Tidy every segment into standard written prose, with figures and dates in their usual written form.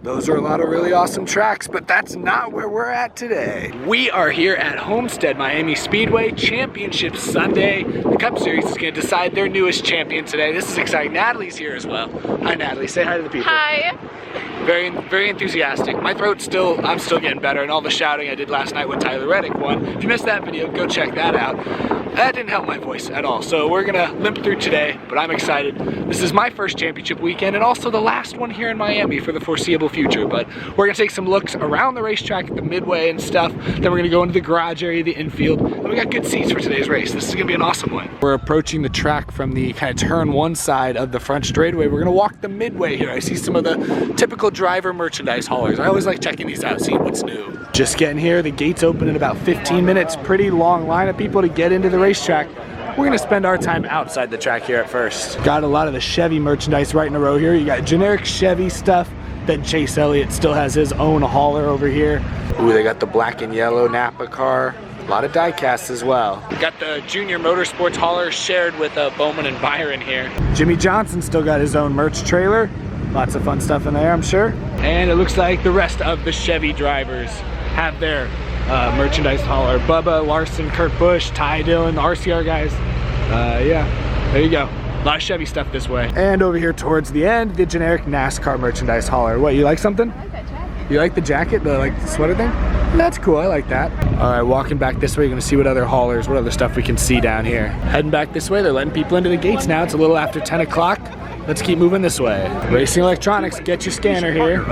Those are a lot of really awesome tracks, but that's not where we're at today. We are here at Homestead-Miami Speedway, Championship Sunday. The Cup Series is gonna decide their newest champion today. This is exciting. Natalie's here as well. Hi, Natalie, say hi to the people. Hi. Very enthusiastic. My throat's I'm still getting better, and all the shouting I did last night when Tyler Reddick won. If you missed that video, go check that out. That didn't help my voice at all. So we're gonna limp through today, but I'm excited. This is my first championship weekend and also the last one here in Miami for the foreseeable future. But we're gonna take some looks around the racetrack at the Midway and stuff. Then we're gonna go into the garage area, the infield. And we got good seats for today's race. This is gonna be an awesome one. We're approaching the track from the kind of turn one side of the front straightaway. We're gonna walk the Midway here. I see some of the typical driver merchandise haulers. I always like checking these out, seeing what's new. Just getting here, the gates open in about 15 minutes. Pretty long line of people to get into the racetrack. We're gonna spend our time outside the track here at first. Got a lot of the Chevy merchandise right in a row here. You got generic Chevy stuff. Then Chase Elliott still has his own hauler over here. Ooh, they got the black and yellow Napa car. A lot of die casts as well. Got the Junior Motorsports hauler shared with Bowman and Byron here. Jimmy Johnson still got his own merch trailer. Lots of fun stuff in there, I'm sure. And it looks like the rest of the Chevy drivers have their merchandise hauler. Bubba, Larson, Kurt Busch, Ty Dillon, the RCR guys. Yeah, there you go. A lot of Chevy stuff this way. And over here towards the end, the generic NASCAR merchandise hauler. What, you like something? I like that jacket. You like the jacket, the sweater thing? That's cool, I like that. All right, walking back this way, you're gonna see what other haulers, what other stuff we can see down here. Heading back this way, they're letting people into the gates now. It's a little after 10 o'clock. Let's keep moving this way. Racing Electronics, get your scanner here.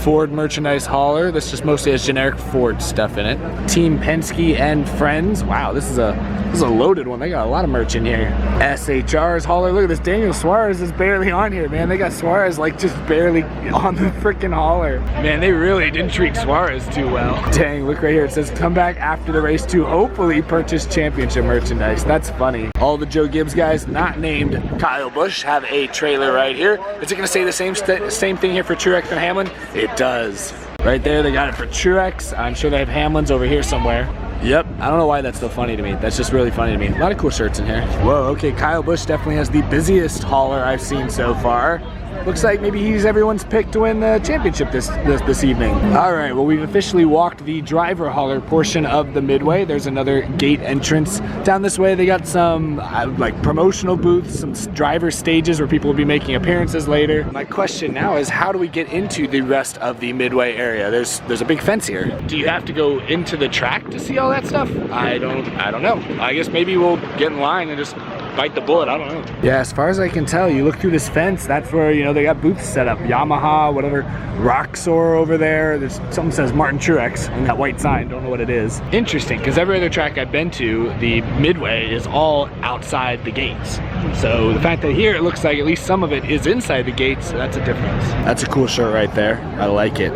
Ford merchandise hauler. This just mostly has generic Ford stuff in it. Team Penske and Friends. Wow, this is a loaded one. They got a lot of merch in here. SHR's hauler. Look at this. Daniel Suarez is barely on here, man. They got Suarez like just barely on the freaking hauler. Man, they really didn't treat Suarez too well. Dang, look right here. It says come back after the race to hopefully purchase championship merchandise. That's funny. All the Joe Gibbs guys not named Kyle Busch have a trailer right here. Is it gonna say the same thing here for Truex and Hamlin? It does. Right there, they got it for Truex. I'm sure they have Hamlin's over here somewhere. Yep, I don't know why that's so funny to me. That's just really funny to me. A lot of cool shirts in here. Whoa, okay, Kyle Busch definitely has the busiest hauler I've seen so far. Looks like maybe he's everyone's pick to win the championship this evening. All right, well, we've officially walked the driver hauler portion of the Midway. There's another gate entrance. Down this way, they got some like promotional booths, some driver stages where people will be making appearances later. My question now is, how do we get into the rest of the Midway area? There's a big fence here. Do you have to go into the track to see all that stuff? I don't know. I guess maybe we'll get in line and just bite the bullet, I don't know. Yeah, as far as I can tell, you look through this fence, that's where, you know, they got booths set up. Yamaha, whatever, Roxor over there. There's something says Martin Truex on that white sign, don't know what it is. Interesting, because every other track I've been to, the Midway is all outside the gates. So the fact that here it looks like at least some of it is inside the gates, that's a difference. That's a cool shirt right there, I like it.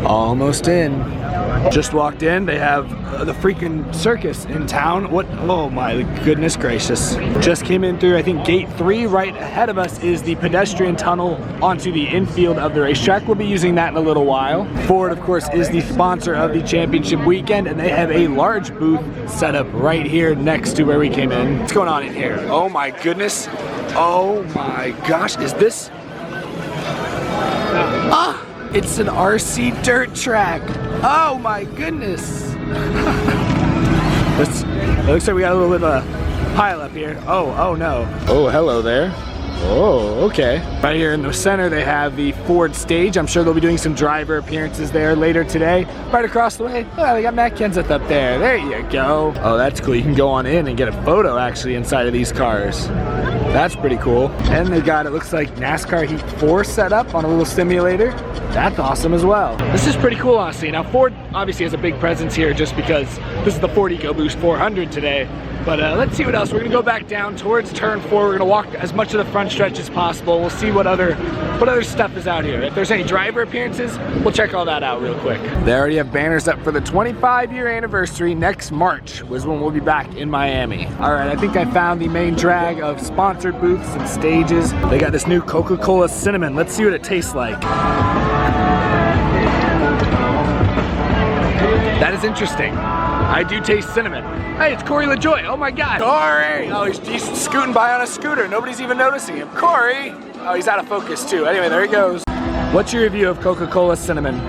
Almost in. Just walked in, they have the freaking circus in town. What, oh my goodness gracious. Just came in through, I think, gate 3. Right ahead of us is the pedestrian tunnel onto the infield of the racetrack. We'll be using that in a little while. Ford, of course, is the sponsor of the championship weekend, and they have a large booth set up right here next to where we came in. What's going on in here? Oh my goodness. Oh my gosh, is this? Ah! It's an RC dirt track. Oh my goodness. It looks like we got a little bit of a pile up here. Oh no. Oh, hello there. Oh, okay. Right here in the center, they have the Ford stage. I'm sure they'll be doing some driver appearances there later today. Right across the way, oh, they got Matt Kenseth up there. There you go. Oh, that's cool. You can go on in and get a photo actually inside of these cars. That's pretty cool. And they got, it looks like NASCAR Heat 4 set up on a little simulator. That's awesome as well. This is pretty cool, honestly. Now, Ford obviously has a big presence here just because this is the Ford EcoBoost 400 today. But let's see what else. We're gonna go back down towards turn 4. We're gonna walk as much of the front stretch as possible. We'll see what other stuff is out here. If there's any driver appearances, we'll check all that out real quick. They already have banners up for the 25-year anniversary. Next March was when we'll be back in Miami. All right, I think I found the main drag of sponsored booths and stages. They got this new Coca-Cola Cinnamon. Let's see what it tastes like. That is interesting. I do taste cinnamon. Hey, it's Corey LaJoy. Oh my God. Corey! Oh, he's scooting by on a scooter. Nobody's even noticing him. Corey! Oh, he's out of focus too. Anyway, there he goes. What's your review of Coca-Cola Cinnamon?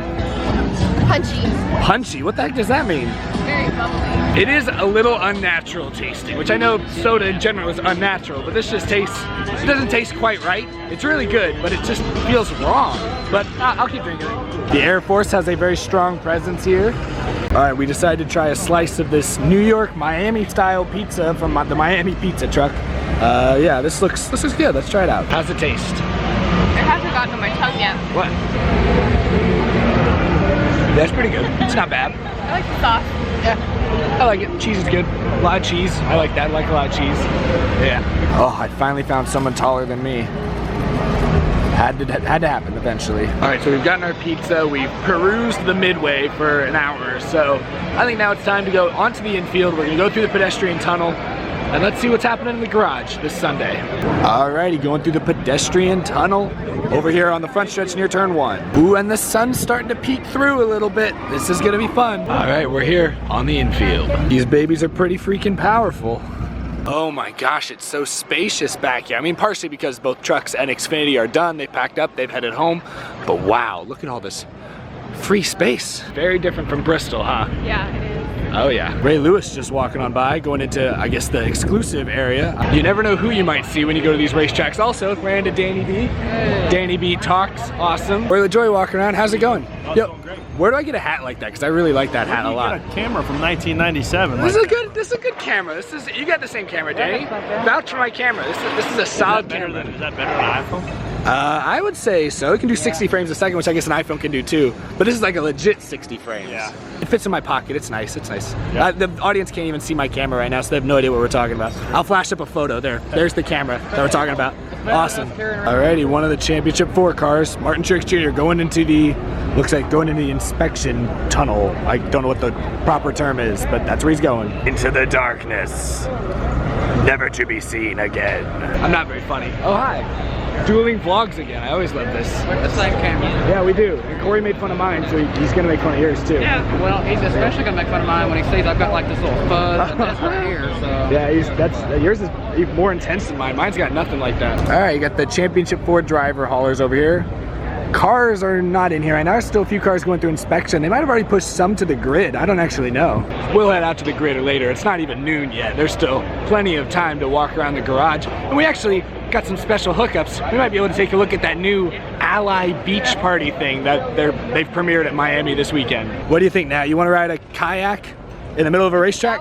Punchy. Punchy? What the heck does that mean? Very bubbly. It is a little unnatural tasting, which I know soda in general is unnatural, but this just tastes, it doesn't taste quite right. It's really good, but it just feels wrong. But I'll keep drinking it. The Air Force has a very strong presence here. All right, we decided to try a slice of this New York Miami style pizza from the Miami pizza truck. Yeah, this looks good. Let's try it out. How's it taste? It hasn't gotten to my tongue yet. What? That's pretty good. It's not bad. I like the sauce. Yeah, I like it. Cheese is good. A lot of cheese. I like that. I like a lot of cheese. Yeah. Oh, I finally found someone taller than me. Had to happen eventually. All right, so we've gotten our pizza. We've perused the Midway for an hour or so. I think now it's time to go onto the infield. We're gonna go through the pedestrian tunnel and let's see what's happening in the garage this Sunday. Alrighty, going through the pedestrian tunnel over here on the front stretch near turn 1. Ooh, and the sun's starting to peek through a little bit. This is gonna be fun. All right, we're here on the infield. These babies are pretty freaking powerful. Oh my gosh, it's so spacious back here. I mean, partially because both trucks and Xfinity are done. They packed up, they've headed home. But wow, look at all this free space. Very different from Bristol, huh? Yeah, it is. Oh yeah. Ray Lewis just walking on by, going into, I guess, the exclusive area. You never know who you might see when you go to these racetracks. Also, ran into Danny B. Hey. Danny B talks, awesome. Roy LaJoy walking around, how's it going? Yo, where do I get a hat like that? Because I really like that hat a lot. Get a camera from 1997. This is a good camera. You got the same camera, Danny. Vouch for my camera. This is a solid camera. Is that better than an iPhone? I would say so. It can do 60 frames a second, which I guess an iPhone can do too. But this is like a legit 60 frames. Yeah. It fits in my pocket. It's nice. It's nice. Yeah. The audience can't even see my camera right now, so they have no idea what we're talking about. I'll flash up a photo there. There's the camera that we're talking about. Awesome. Alrighty, one of the Championship 4 cars, Martin Truex Jr. going into the, looks like going into the inspection tunnel. I don't know what the proper term is, but that's where he's going. Into the darkness. Never to be seen again. I'm not very funny. Oh, hi. Dueling vlogs again. I always love this. With the same camera. Yeah, we do. And Corey made fun of mine, so he's gonna make fun of yours too. Yeah, well, he's especially gonna make fun of mine when he sees I've got like this little fuzz and this right here, so. Yeah, yours is even more intense than mine. Mine's got nothing like that. All right, you got the Championship 4 driver haulers over here. Cars are not in here right now. There's still a few cars going through inspection. They might have already pushed some to the grid. I don't actually know. We'll head out to the grid later. It's not even noon yet. There's still plenty of time to walk around the garage. And we actually got some special hookups. We might be able to take a look at that new Ally Beach Party thing that they've premiered at Miami this weekend. What do you think now? You want to ride a kayak in the middle of a racetrack?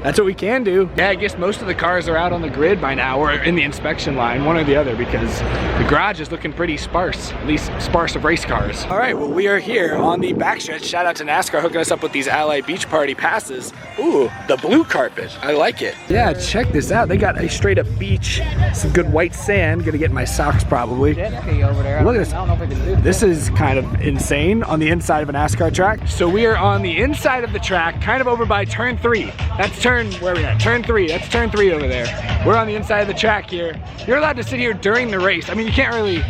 That's what we can do. Yeah, I guess most of the cars are out on the grid by now, or in the inspection line, one or the other, because the garage is looking pretty sparse, at least sparse of race cars. All right, well, we are here on the backstretch. Shout out to NASCAR hooking us up with these Ally Beach Party passes. Ooh, the blue carpet, I like it. Yeah, check this out. They got a straight up beach, some good white sand. Gonna get my socks probably. Jet ski over there. Look at this. I don't know if we can do This is kind of insane on the inside of a NASCAR track. So we are on the inside of the track, kind of over by turn 3. That's where are we at? Turn 3. That's turn 3 over there. We're on the inside of the track here. You're allowed to sit here during the race. I mean, you can't really,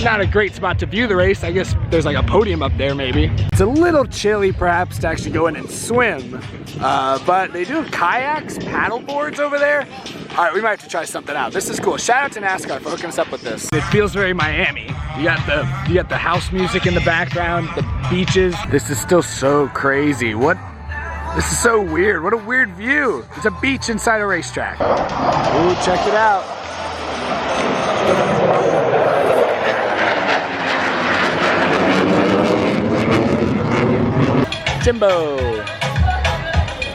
not a great spot to view the race. I guess there's like a podium up there maybe. It's a little chilly perhaps to actually go in and swim. But they do have kayaks, paddle boards over there. All right, we might have to try something out. This is cool. Shout out to NASCAR for hooking us up with this. It feels very Miami. You got the house music in the background, the beaches. This is still so crazy. This is so weird. What a weird view. It's a beach inside a racetrack. Ooh, check it out. Jimbo.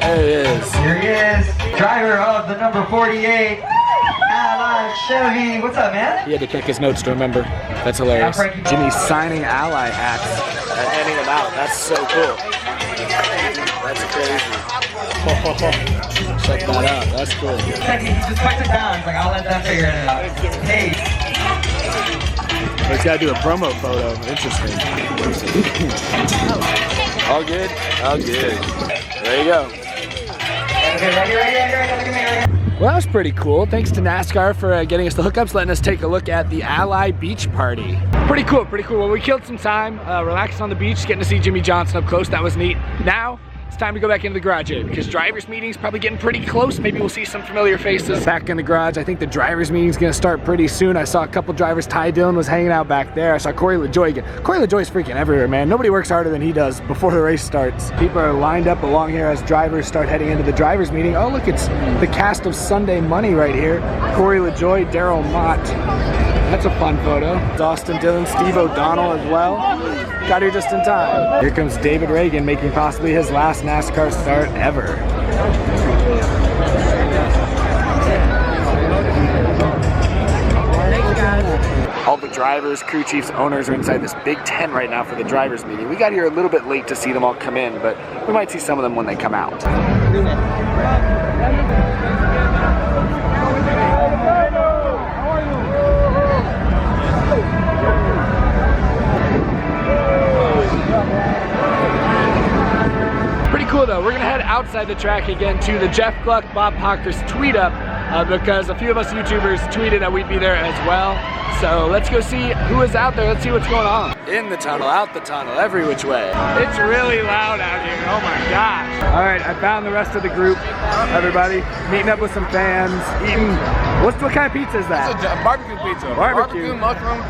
There he is. Here he is, driver of the number 48, Ally Shohei. What's up, man? He had to check his notes to remember. That's hilarious. Jimmy's signing Ally hats and handing them out. That's so cool. That's crazy. Check that out. That's cool. He just puts it down. He's like, I'll let them figure it out. Hey. He's got to do a promo photo. Interesting. All good? All good. There you go. Okay, ready. Well, that was pretty cool. Thanks to NASCAR for getting us the hookups, letting us take a look at the Ally Beach Party. Pretty cool, pretty cool. Well, we killed some time, relaxing on the beach, getting to see Jimmy Johnson up close. That was neat. Now, it's time to go back into the garage area because driver's meeting's probably getting pretty close. Maybe we'll see some familiar faces. Back in the garage, I think the driver's meeting's gonna start pretty soon. I saw a couple drivers. Ty Dillon was hanging out back there. I saw Corey LaJoy again. Corey LaJoy's freaking everywhere, man. Nobody works harder than he does before the race starts. People are lined up along here as drivers start heading into the driver's meeting. Oh, look, it's the cast of Sunday Money right here. Corey LaJoy, Daryl Mott. That's a fun photo. It's Austin Dillon, Steve O'Donnell as well. Got here just in time. Here comes David Reagan making possibly his last NASCAR start ever. All the drivers, crew chiefs, owners are inside this big tent right now for the drivers meeting. We got here a little bit late to see them all come in, but we might see some of them when they come out. Pretty cool though. We're gonna head outside the track again to the Jeff Gluck, Bob Hocker's Tweetup because a few of us YouTubers tweeted that we'd be there as well. So let's go see who is out there. Let's see what's going on. In the tunnel, out the tunnel, every which way. It's really loud out here. Oh my gosh. All right, I found the rest of the group. Everybody meeting up with some fans, eating. What kind of pizza is that? It's a barbecue pizza. Barbecue mushroom.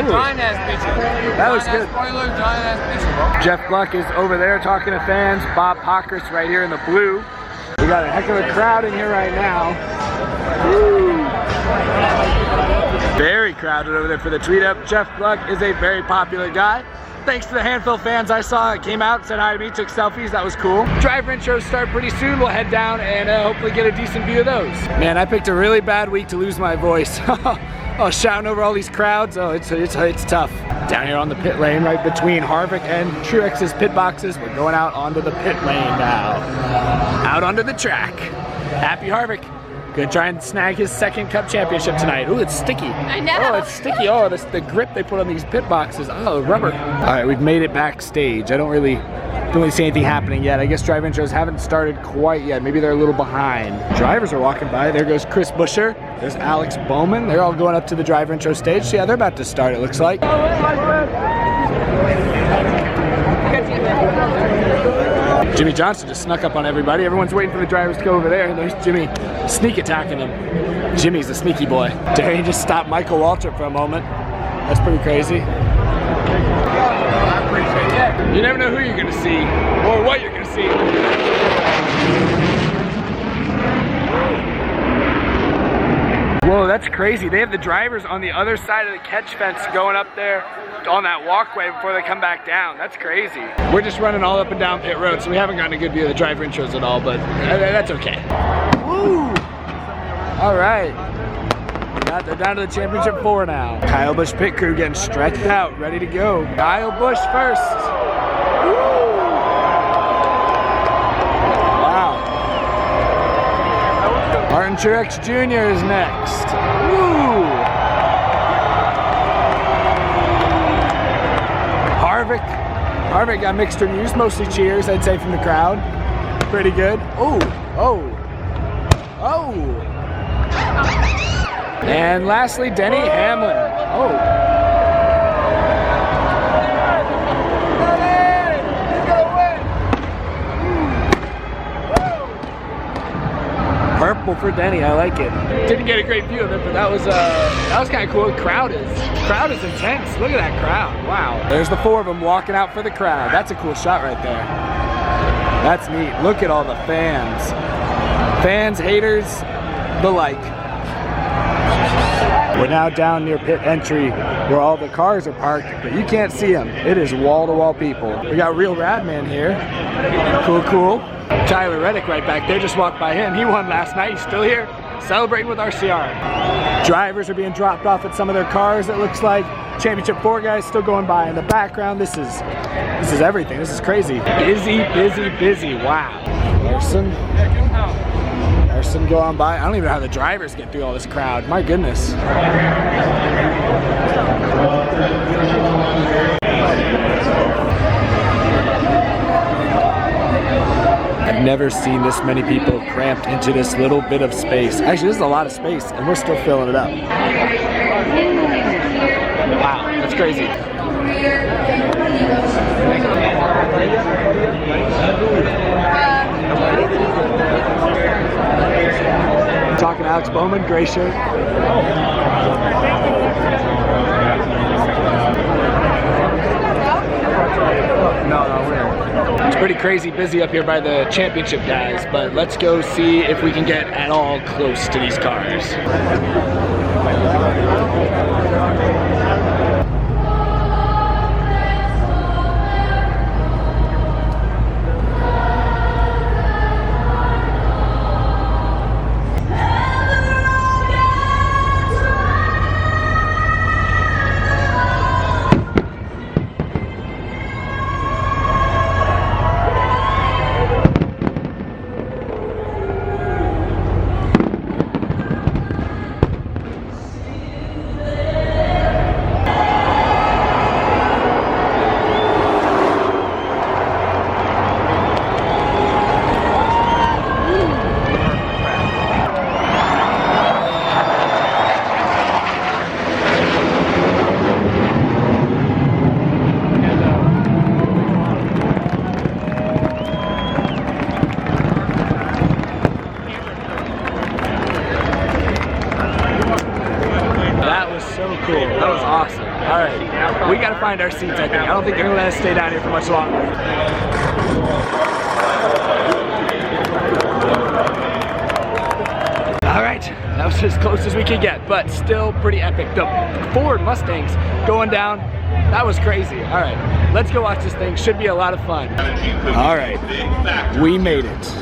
Giant ass pizza. That looks good. Spoiler, giant ass pizza, bro. Jeff Gluck is over there talking to fans. Bob Hocker's right here in the blue. We got a heck of a crowd in here right now. Woo. Very crowded over there for the Tweetup. Jeff Gluck is a very popular guy. Thanks to the handful of fans I saw that came out, said hi to me, took selfies. That was cool. Driver intros start pretty soon. We'll head down and hopefully get a decent view of those. Man, I picked a really bad week to lose my voice. Oh, shouting over all these crowds. Oh, it's tough. Down here on the pit lane, right between Harvick and Truex's pit boxes. We're going out onto the pit lane now. Out onto the track. Happy Harvick. Gonna try and snag his second Cup championship tonight. Ooh, it's sticky. I know. Oh, it's sticky. Oh, the grip they put on these pit boxes. Oh, rubber. All right, we've made it backstage. I don't really see anything happening yet. I guess drive intros haven't started quite yet. Maybe they're a little behind. Drivers are walking by. There goes Chris Buescher. There's Alex Bowman. They're all going up to the driver intro stage. So yeah, they're about to start, it looks like. Jimmy Johnson just snuck up on everybody. Everyone's waiting for the drivers to go over there. There's Jimmy sneak attacking them. Jimmy's a sneaky boy. Darian just stopped Michael Waltrip for a moment. That's pretty crazy. You never know who you're gonna see or what you're gonna see. Whoa, that's crazy. They have the drivers on the other side of the catch fence going up there on that walkway before they come back down. That's crazy. We're just running all up and down pit road, so we haven't gotten a good view of the driver intros at all, but that's okay. Woo! All right. They're down to the championship 4 now. Kyle Busch pit crew getting stretched out, ready to go. Kyle Busch first. Woo! Wow. Martin Truex Jr. is next. Woo! Harvick got mixed reviews, mostly cheers, I'd say, from the crowd. Pretty good. Oh. And lastly, Denny Hamlin. Oh. Purple for Denny, I like it. Didn't get a great view of it, but that was kind of cool. The crowd is intense. Look at that crowd. Wow. There's the 4 of them walking out for the crowd. That's a cool shot right there. That's neat. Look at all the fans. Fans, haters, the like. We're now down near pit entry where all the cars are parked, but you can't see them. It is wall-to-wall people. We got Real Radman here. Cool. Tyler Reddick right back there, just walked by him. He won last night, he's still here, celebrating with RCR. Drivers are being dropped off at some of their cars, it looks like. Championship 4 guys still going by in the background. This is everything, this is crazy. Busy, wow. Larson going by. I don't even know how the drivers get through all this crowd, my goodness. I've never seen this many people cramped into this little bit of space. Actually, this is a lot of space, and we're still filling it up. Wow, that's crazy. Bowman gray shirt. It's pretty crazy busy up here by the championship guys, but let's go see if we can get at all close to these cars. That was awesome. All right, we gotta find our seats, I think. I don't think they're gonna let us stay down here for much longer. All right, that was as close as we could get, but still pretty epic. The Ford Mustangs going down, that was crazy. All right, let's go watch this thing. Should be a lot of fun. All right, we made it.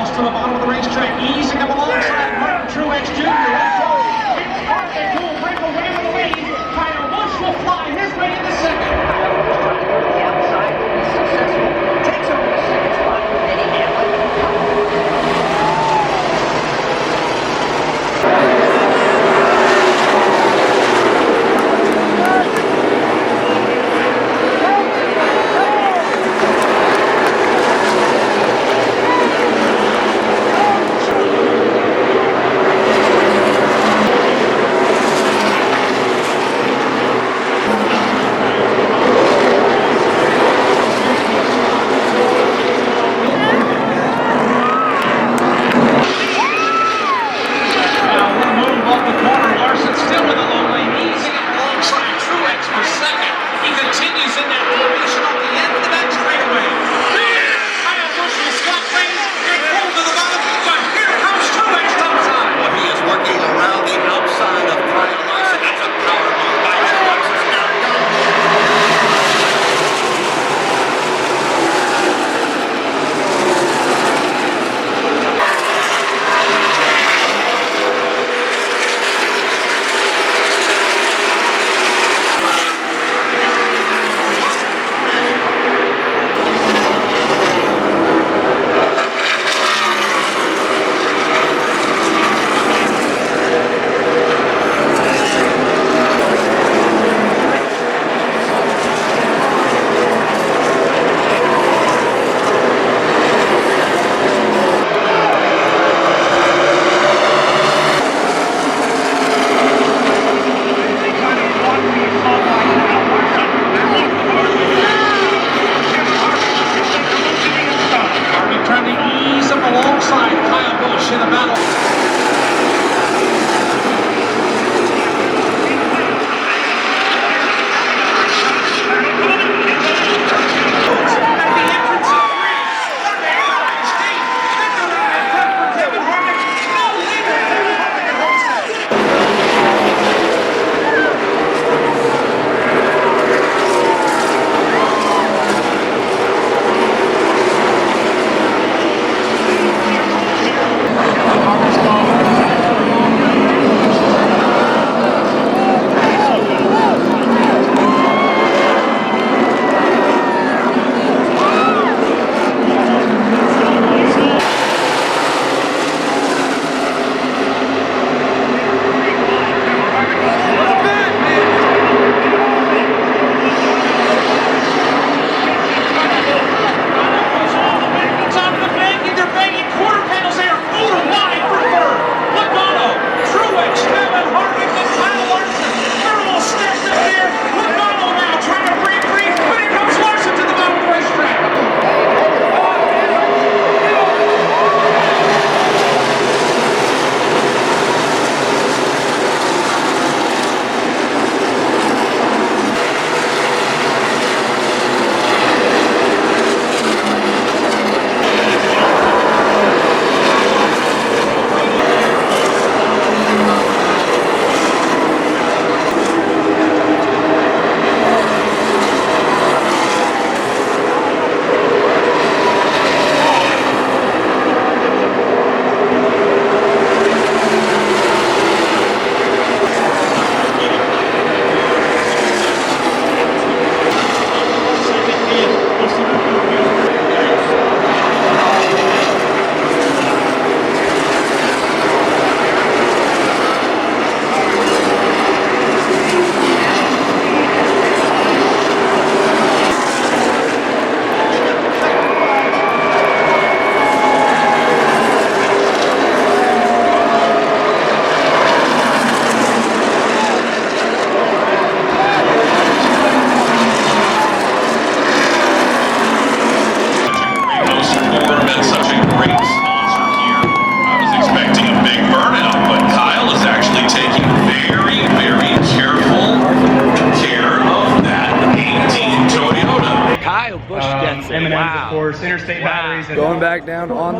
To the bottom of the racetrack, easing up alongside Martin Truex Jr.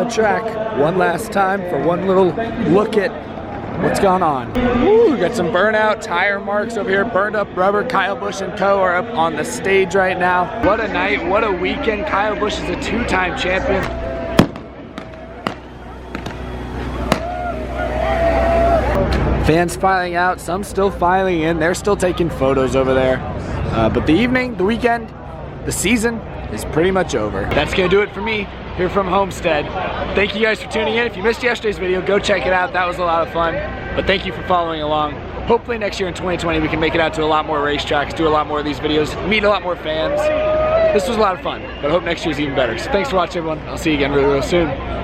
the track one last time for one little look at what's going on. Woo, got some burnout tire marks over here, burned up rubber. Kyle Busch and co are up on the stage right now. What a night, what a weekend. Kyle Busch is a two-time champion. Fans filing out, some still filing in. They're still taking photos over there. But the evening, the weekend, the season is pretty much over. That's gonna do it for me here from Homestead. Thank you guys for tuning in. If you missed yesterday's video, go check it out. That was a lot of fun. But thank you for following along. Hopefully next year in 2020 we can make it out to a lot more racetracks, do a lot more of these videos, meet a lot more fans. This was a lot of fun, but I hope next year's even better. So thanks for watching, everyone. I'll see you again real soon.